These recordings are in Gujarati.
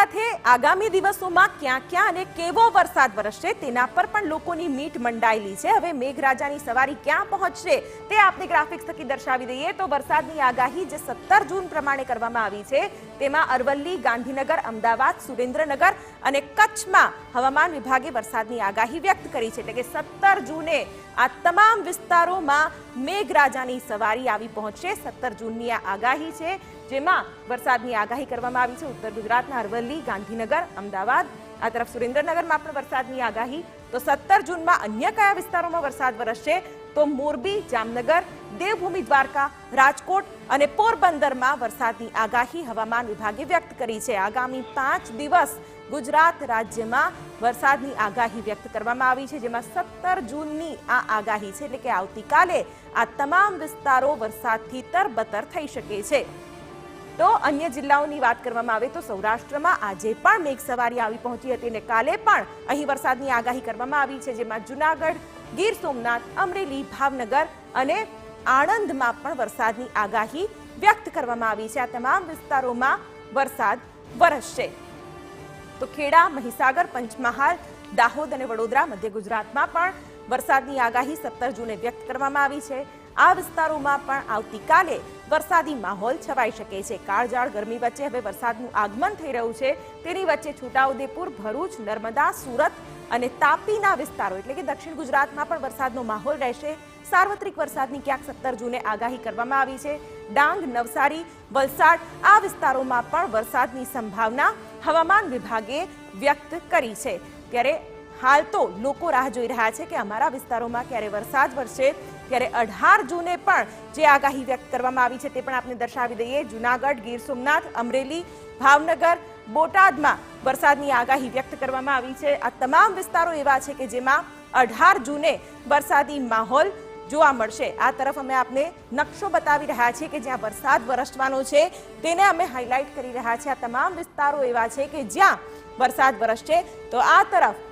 સાથે આગામી દિવસોમાં ક્યાં ક્યાં અને કેવો વરસાદ વરસશે તેના પર પણ લોકોની મીટ મંડાયેલી છે। હવે મેઘરાજાની સવારી ક્યાં પહોંચશે તે આપણે ગ્રાફિક્સ થકી દર્શાવી દઈએ તો વરસાદની આગાહી જે 17 જૂન પ્રમાણે કરવામાં આવી છે તેમાં અરવલ્લી, ગાંધીનગર, અમદાવાદ, સુરેન્દ્રનગર અને કચ્છમાં હવામાન વિભાગે વરસાદની આગાહી વ્યક્ત કરી છે। એટલે કે 17 જૂને આ તમામ વિસ્તારોમાં મેઘરાજાની સવારી આવી પહોંચશે। 17 જૂનની આ આગાહી છે જેમાં વરસાદની આગાહી કરવામાં આવી છે। ઉત્તર ગુજરાતના અરવલ્લી, ગાંધીનગર, અમદાવાદ, આ તરફ સુરેન્દ્રનગરમાં પણ વરસાદની આગાહી। તો 17 જૂનમાં અન્ય કયા વિસ્તારોમાં વરસાદ વરસશે તો મોરબી, જામનગર, દેવભૂમિ દ્વારકા, રાજકોટ અને પોરબંદરમાં વરસાદની આગાહી હવામાન વિભાગે વ્યક્ત કરી છે। આગામી 5 દિવસ ગુજરાત રાજ્યમાં વરસાદની આગાહી વ્યક્ત કરવામાં આવી છે જેમાં 17 જૂનની આ આગાહી છે। એટલે કે આવતીકાલે આ તમામ વિસ્તારો વરસાદથી તરબતર થઈ શકે છે। તો અન્ય જિલ્લાઓની વાત કરવામાં આવે તો સૌરાષ્ટ્રમાં આજે પણ મેઘસવારી આવી પહોંચી હતી અને કાલે પણ અહીં વરસાદની આગાહી કરવામાં આવી છે જેમાં જૂનાગઢ, ગીર સોમનાથ, અમરેલી, ભાવનગર અને આણંદમાં પણ વરસાદની આગાહી વ્યક્ત કરવામાં આવી છે। આ તમામ વિસ્તારોમાં વરસાદ વરસશે। તો ખેડા, મહીસાગર, પંચમહાલ, દાહોદ અને વડોદરા મધ્ય ગુજરાતમાં પણ વરસાદની આગાહી 17 જૂને વ્યક્ત કરવામાં આવી છે। આ વિસ્તારોમાં પણ આવતીકાલે વરસાદી માહોલ છવાઈ શકે છે। કાળઝાળ ગરમી વચ્ચે હવે વરસાદનું આગમન થઈ રહ્યું છે તેની વચ્ચે છોટાઉદેપુર, ભરૂચ, નર્મદા, સુરત અને તાપીના વિસ્તારો એટલે કે દક્ષિણ ગુજરાતમાં પણ વરસાદનો માહોલ રહેશે। સાર્વત્રિક વરસાદની ક્યાંક 17 જૂને આગાહી કરવામાં આવી છે। ડાંગ, નવસારી, વલસાડ આ વિસ્તારોમાં પણ વરસાદની સંભાવના હવામાન વિભાગે વ્યક્ત કરી છે। ત્યારે હાલ તો લોકો રાહ જોઈ રહ્યા છે કે અમારા વિસ્તારોમાં ક્યારે વરસાદ વરસે। ત્યારે 18 જૂને પણ જે આગાહી વ્યક્ત કરવામાં આવી છે તે પણ આપણે દર્શાવી દઈએ। જૂનાગઢ, ગીર સોમનાથ, અમરેલી, ભાવનગર, બોટાદમાં વરસાદની આગાહી વ્યક્ત કરવામાં આવી છે। આ તમામ વિસ્તારો એવા છે કે જેમાં 18 જૂને વરસાદી માહોલ જોવા મળશે। આ તરફ અમે આપને નકશો બતાવી રહ્યા છીએ કે જ્યાં વરસાદ વરસવાનો છે તેને અમે હાઇલાઇટ કરી રહ્યા છીએ। આ તમામ વિસ્તારો એવા છે કે જ્યાં વરસાદ વરસશે। તો આ તરફ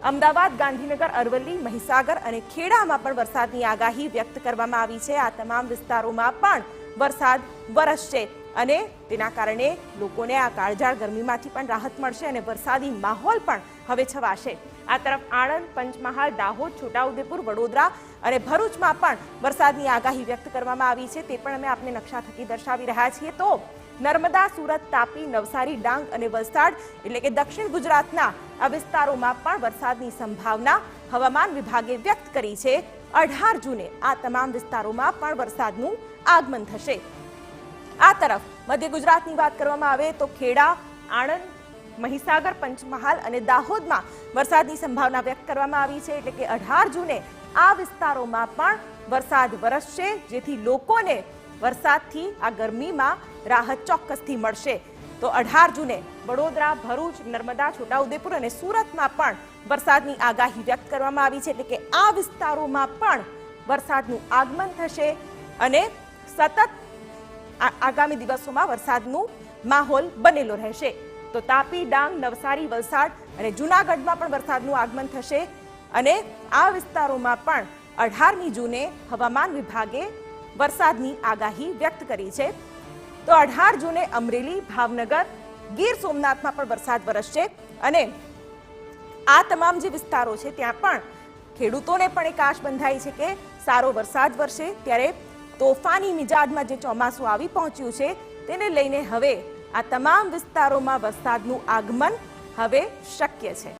અમદાવાદ, ગાંધીનગર, અરવલ્લી, મહીસાગર અને ખેડામાં પણ વરસાદની આગાહી વ્યક્ત કરવામાં આવી છે। આ તમામ વિસ્તારોમાં પણ વરસાદ વરસશે અને તેના કારણે લોકોને આ કાળઝાળ ગરમીમાંથી પણ રાહત મળશે અને વરસાદી માહોલ પણ હવે છવાશે। આ તરફ આણંદ, પંચમહાલ, દાહોદ, છોટાઉદેપુર, વડોદરા અને ભરૂચમાં પણ વરસાદની આગાહી વ્યક્ત કરવામાં આવી છે તે પણ અમે આપને નકશા થકી દર્શાવી રહ્યા છીએ। તો નર્મદા, સુરત, તાપી, નવસારી, ડાંગ અને વલસાડ એટલે કે દક્ષિણ ગુજરાતના આ વિસ્તારોમાં પણ વરસાદની સંભાવના હવામાન વિભાગે વ્યક્ત કરી છે। 18 જૂને આ તમામ વિસ્તારોમાં પણ વરસાદનું આગમન થશે। આ તરફ મધ્ય ગુજરાતની વાત કરવામાં આવે તો ખેડા, આણંદ, મહીસાગર, પંચમહાલ અને દાહોદમાં વરસાદની સંભાવના વ્યક્ત કરવામાં આવી છે। એટલે કે 18 જૂને આ વિસ્તારોમાં પણ વરસાદ વરસશે જેથી લોકોને વરસાદથી આ ગરમીમાં રાહત ચોક્કસથી મળશે। તો 18 જૂને વડોદરા, ભરૂચ, નર્મદા, છોટાઉદેપુર અને સુરતમાં પણ વરસાદની આગાહી વ્યક્ત કરવામાં આવી છે। એટલે કે આ વિસ્તારોમાં પણ વરસાદનું આગમન થશે અને સતત આગામી દિવસોમાં વરસાદનું માહોલ બનેલો રહેશે। તો તાપી, ડાંગ, નવસારી, વલસાડ અને જૂનાગઢમાં પણ વરસાદનું આગમન થશે અને આ વિસ્તારોમાં પણ 18મી જૂને હવામાન વિભાગે વરસાદની આગાહી વ્યક્ત કરી છે। તો 18 જૂને અમરેલી, ભાવનગર, ગીર સોમનાથમાં પણ વરસાદ વરસશે અને આ તમામ જે વિસ્તારો છે ત્યાં પણ ખેડૂતોને પણ એક આશ બંધાઈ છે કે સારો વરસાદ વરસે। ત્યારે તોફાની મિજાજમાં જે ચોમાસું આવી પહોંચ્યું છે તેને લઈને હવે આ તમામ વિસ્તારોમાં વરસાદનું આગમન હવે શક્ય છે।